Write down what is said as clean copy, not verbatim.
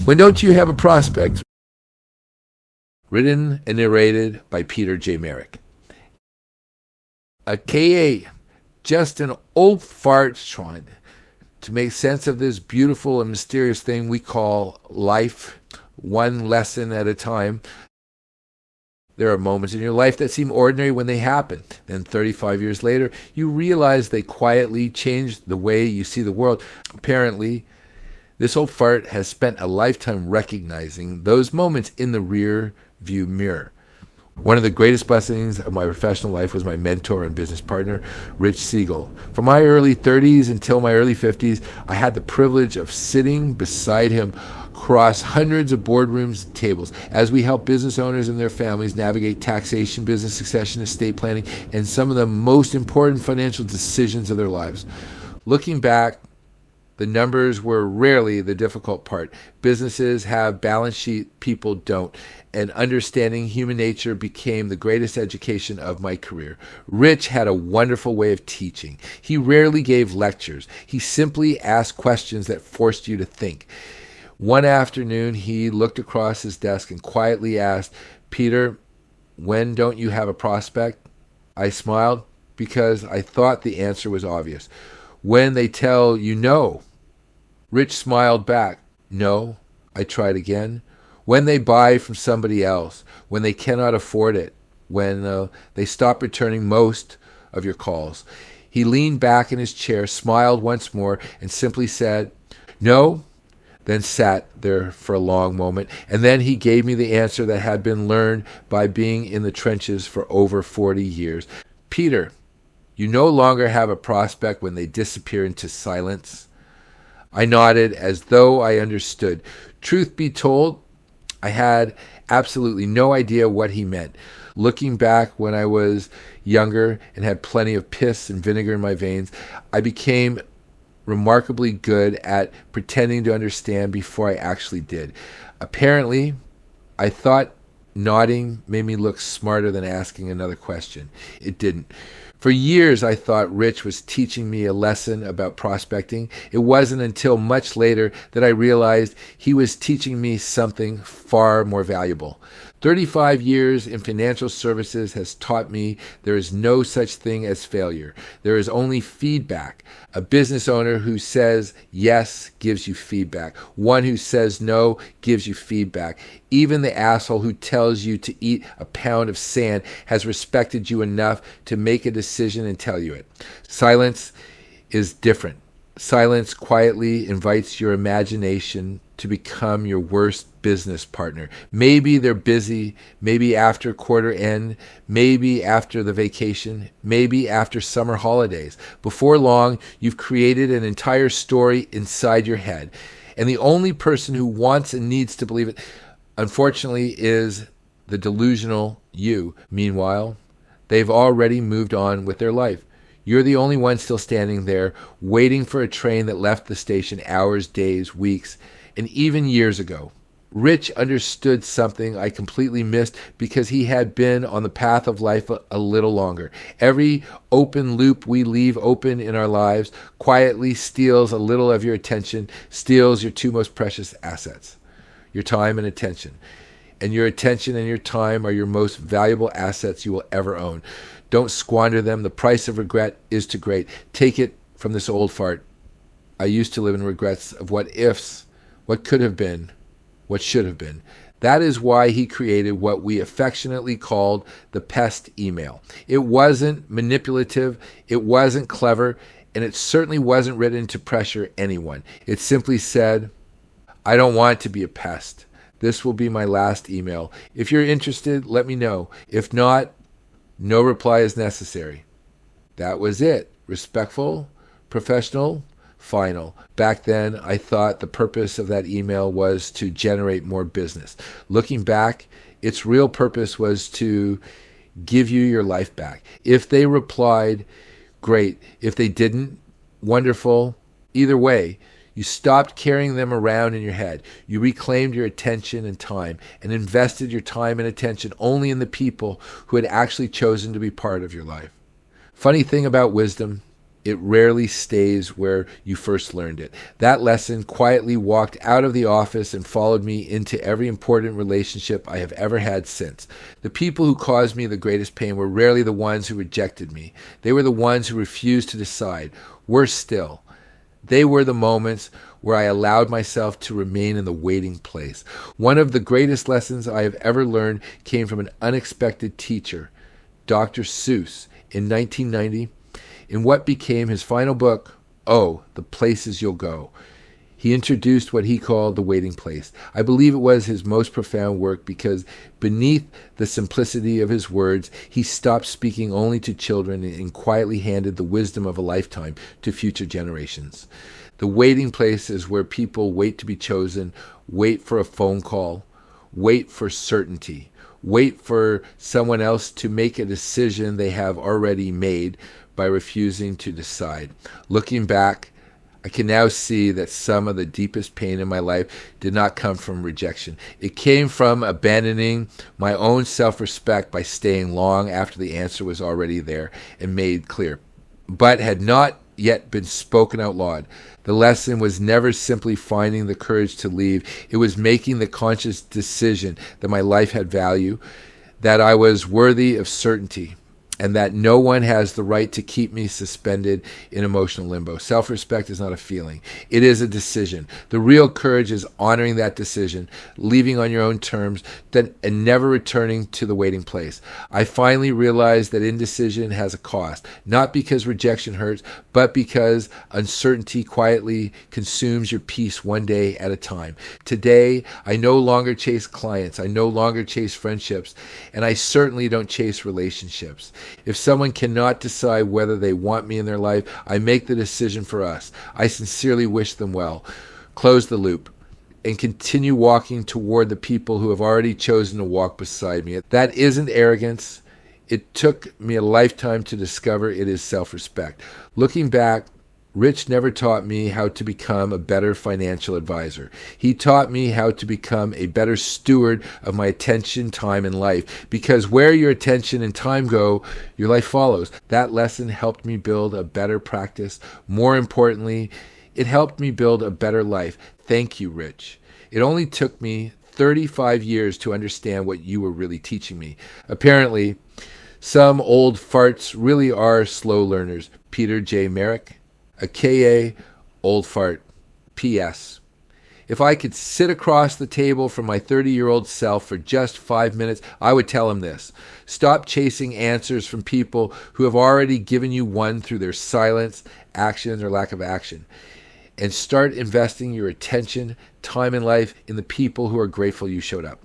When Don't You Have a Prospect? Written and narrated by Peter J. Merrick. A.K.A. just an old fart trying to make sense of this beautiful and mysterious thing we call life, one lesson at a time. There are moments in your life that seem ordinary when they happen. Then 35 years later, you realize they quietly changed the way you see the world. Apparently, this old fart has spent a lifetime recognizing those moments in the rear view mirror. One of the greatest blessings of my professional life was my mentor and business partner, Rich Segal. From my early 30s until my early 50s, I had the privilege of sitting beside him across hundreds of boardrooms and tables as we help business owners and their families navigate taxation, business succession, estate planning, and some of the most important financial decisions of their lives. Looking back, the numbers were rarely the difficult part. Businesses have balance sheet, people don't. And understanding human nature became the greatest education of my career. Rich had a wonderful way of teaching. He rarely gave lectures. He simply asked questions that forced you to think. One afternoon, he looked across his desk and quietly asked, "Peter, when don't you have a prospect?" I smiled because I thought the answer was obvious. "When they tell you no." Rich smiled back. "No." I tried again. "When they buy from somebody else, when they cannot afford it, when they stop returning most of your calls." He leaned back in his chair, smiled once more, and simply said, "No," then sat there for a long moment, and then he gave me the answer that had been learned by being in the trenches for over 40 years. "Peter, you no longer have a prospect when they disappear into silence." I nodded as though I understood. Truth be told, I had absolutely no idea what he meant. Looking back when I was younger and had plenty of piss and vinegar in my veins, I became remarkably good at pretending to understand before I actually did. Apparently, I thought nodding made me look smarter than asking another question. It didn't. For years, I thought Rich was teaching me a lesson about prospecting. It wasn't until much later that I realized he was teaching me something far more valuable. 35 years in financial services has taught me there is no such thing as failure. There is only feedback. A business owner who says yes gives you feedback. One who says no gives you feedback. Even the asshole who tells you to eat a pound of sand has respected you enough to make a decision and tell you it. Silence is different. Silence quietly invites your imagination to become your worst business partner. Maybe they're busy, maybe after quarter end, maybe after the vacation, maybe after summer holidays. Before long, you've created an entire story inside your head. And the only person who wants and needs to believe it, unfortunately, is the delusional you. Meanwhile, they've already moved on with their life. You're the only one still standing there, waiting for a train that left the station hours, days, weeks, and even years ago. Rich understood something I completely missed because he had been on the path of life a little longer. Every open loop we leave open in our lives quietly steals a little of your attention, steals your two most precious assets, your time and attention. And your attention and your time are your most valuable assets you will ever own. Don't squander them. The price of regret is too great. Take it from this old fart. I used to live in regrets of what ifs, what could have been, what should have been. That is why he created what we affectionately called the pest email. It wasn't manipulative, it wasn't clever, and it certainly wasn't written to pressure anyone. It simply said, "I don't want to be a pest. This will be my last email. If you're interested, let me know. If not, no reply is necessary." That was it. Respectful, professional, final. Back then, I thought the purpose of that email was to generate more business. Looking back, its real purpose was to give you your life back. If they replied, great. If they didn't, wonderful. Either way, you stopped carrying them around in your head. You reclaimed your attention and time and invested your time and attention only in the people who had actually chosen to be part of your life. Funny thing about wisdom, It rarely stays where you first learned it. That lesson quietly walked out of the office and followed me into every important relationship I have ever had since. The people who caused me the greatest pain were rarely the ones who rejected me. They were the ones who refused to decide. Worse still, they were the moments where I allowed myself to remain in the waiting place. One of the greatest lessons I have ever learned came from an unexpected teacher, Dr. Seuss, in 1990. In what became his final book, Oh, the Places You'll Go, he introduced what he called the waiting place. I believe it was his most profound work because beneath the simplicity of his words, he stopped speaking only to children and quietly handed the wisdom of a lifetime to future generations. The waiting place is where people wait to be chosen, wait for a phone call, wait for certainty, wait for someone else to make a decision they have already made by refusing to decide. Looking back, I can now see that some of the deepest pain in my life did not come from rejection. It came from abandoning my own self-respect by staying long after the answer was already there and made clear, but had not yet been spoken out loud. The lesson was never simply finding the courage to leave. It was making the conscious decision that my life had value, that I was worthy of certainty, and that no one has the right to keep me suspended in emotional limbo. Self-respect is not a feeling. It is a decision. The real courage is honoring that decision, leaving on your own terms, and never returning to the waiting place. I finally realized that indecision has a cost, not because rejection hurts, but because uncertainty quietly consumes your peace one day at a time. Today, I no longer chase clients. I no longer chase friendships, and I certainly don't chase relationships. If someone cannot decide whether they want me in their life, I make the decision for us. I sincerely wish them well. Close the loop and continue walking toward the people who have already chosen to walk beside me. That isn't arrogance. It took me a lifetime to discover it is self-respect. Looking back, Rich never taught me how to become a better financial advisor. He taught me how to become a better steward of my attention, time, and life. Because where your attention and time go, your life follows. That lesson helped me build a better practice. More importantly, it helped me build a better life. Thank you, Rich. It only took me 35 years to understand what you were really teaching me. Apparently, some old farts really are slow learners. Peter J. Merrick, A.K.A. Old Fart. P.S. If I could sit across the table from my 30-year-old self for just 5 minutes, I would tell him this. Stop chasing answers from people who have already given you one through their silence, actions, or lack of action. And start investing your attention, time, and life in the people who are grateful you showed up.